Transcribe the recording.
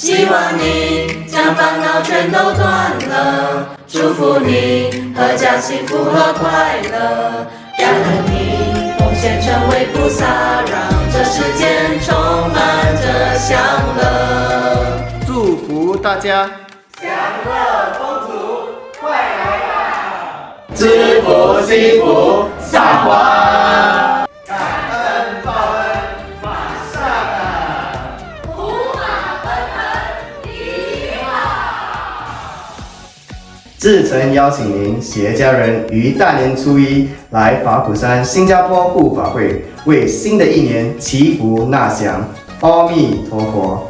希望你将烦恼全都断了，祝福你阖家幸福和快乐，感恩你奉献成为菩萨，让这世间充满着享乐。祝福大家享乐丰足，快来吧！知福惜福撒花，感恩报恩马上啊！福马奔腾一好。至诚邀请您携家人于大年初一来法鼓山新加坡护法会，为新的一年祈福纳祥。阿弥陀佛。